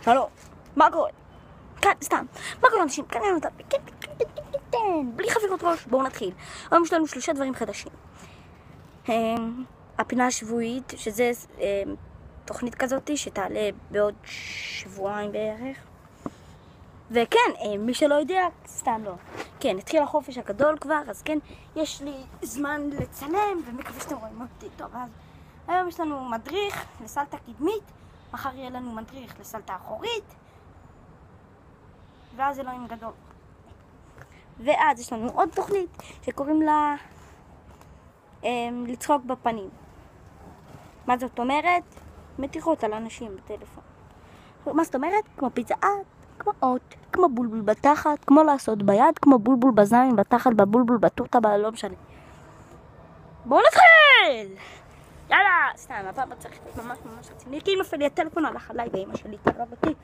שלום, מה קורה? כאן, סתם, מה קורה אנשים? כאן לנו אותם, כן, בלי חפירות ראש, בואו נתחיל. היום יש לנו 3 דברים חדשים. הפינה השבועית, שזה תוכנית כזאת שתעלה בעוד שבועיים בערך. וכן, מי שלא יודע, סתם לא. כן, התחיל החופש הגדול כבר, אז כן, יש לי זמן לצלם, ומקווה שאתם רואים אותי טוב. אז היום יש לנו מדריך לסלטה קדמית, מחר יהיה לנו מדריך לסלטה אחורית, ואז אלוהים גדול. ואז יש לנו עוד תוכנית שקוראים לה לצחוק בפנים. מה זאת אומרת? מתיחות על אנשים בטלפון. מה זאת אומרת? כמו פיצה, כמו אות, כמו בולבול בתחת, כמו לעשות ביד, כמו בולבול בזין, בתחת, בבולבול, בטוטה, לא משנה. בואו נתחיל! יאללה! סתם, הפעם צריך ממש רציני, כי אם נפל לי הטלפון הלך עליי ואמא שלי תרב אותי.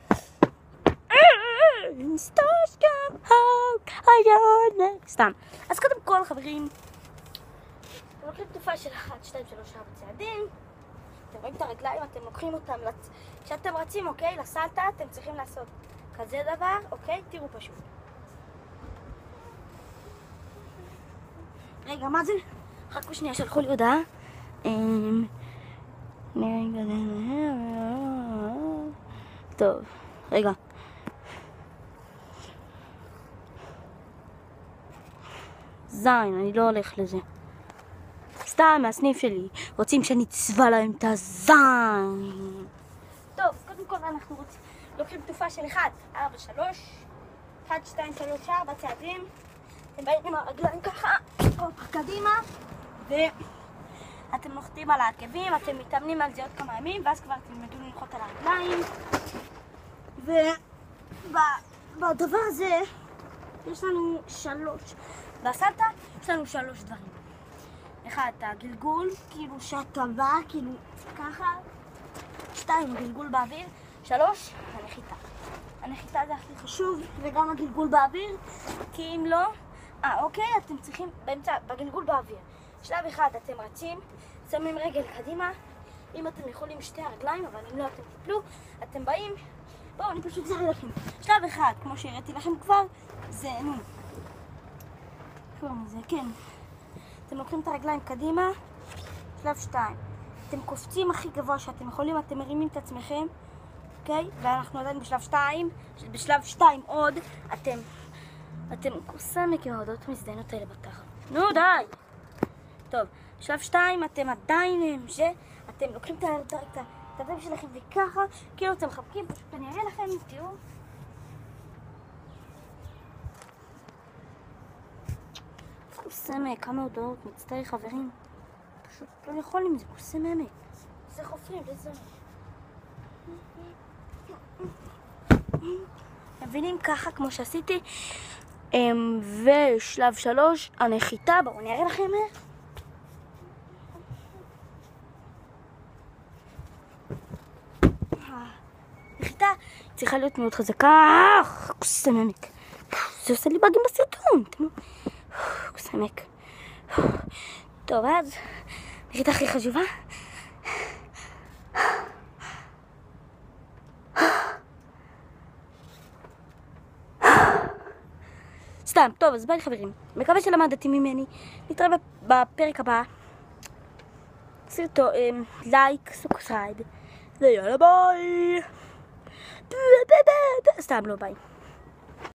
Stars come out, סתם. אז קודם כל, חברים, אתם לוקחים תקופה של 1, 2, 3, 4 צעדים. אתם רואים את הרגליים, אתם לוקחים אותם, כשאתם רצים, אוקיי, לסלטה, אתם צריכים לעשות כזה דבר, אוקיי? תראו פשוט. רגע, מה זה? חכו שנייה, שלחו לי הודעה. טוב, רגע. זין, אני לא הולך לזה. סתם, מהסניף שלי. רוצים שאני אצבע להם את הזין. טוב, אז קודם כל אנחנו לוקחים תקופה של 1, 4, 3. 1, 2, 3, 4 צעדים. אתם באים עם הרגליים ככה, קדימה. ואתם נוחתים על העקבים, אתם מתאמנים על זה עוד כמה ימים, ואז כבר תלמדו לנחות על הרגליים. ובדבר הזה יש לנו 3. בסלטה יש לנו 3 דברים. 1, הגלגול, כאילו שאתה בא, כאילו ככה. 2, הגלגול באוויר. 3, הנחיתה. הנחיתה זה הכי חשוב, וגם הגלגול באוויר, כי אם לא, אוקיי, אתם צריכים בגלגול באוויר. שלב 1, אתם רצים, שמים רגל קדימה, אם אתם יכולים 2 הרגליים, אבל אם לא אתם תיפלו, אתם באים, בואו, אני פשוט זהה לכם. שלב 1, כמו שהראיתי לכם כבר, זה זה כן. אתם לוקחים את הרגליים קדימה. שלב 2. אתם קופצים הכי גבוה שאתם יכולים, אתם מרימים את עצמכם. אוקיי? ואנחנו עדיין בשלב 2. בשלב 2 עוד, אתם סמק עם ההודעות מזדיינות האלה בתחת. נו די! טוב, בשלב 2 אתם עדיין אתם לוקחים את הדבר שלכם וככה, כאילו אתם מחבקים, פשוט אני אראה לכם, תראו. סמק, כמה הודעות, מצטער חברים. פשוט לא יכול עם זה, כוסה ממק. זה חופרים, לזה. מבינים ככה כמו שעשיתי. ושלב 3, הנחיתה, בואו אני אראה לכם איך. הנחיתה צריכה להיות מאוד חזקה. כוסה ממק. זה עושה לי באגים בסרטון. סמק. טוב, אז נחיתה הכי חשובה. סתם, טוב, אז ביי חברים. מקווה שלמדתי ממני. נתראה בפרק הבא. סרטון, לייק, סובסקרייב. ויאללה ביי. סתם לא ביי.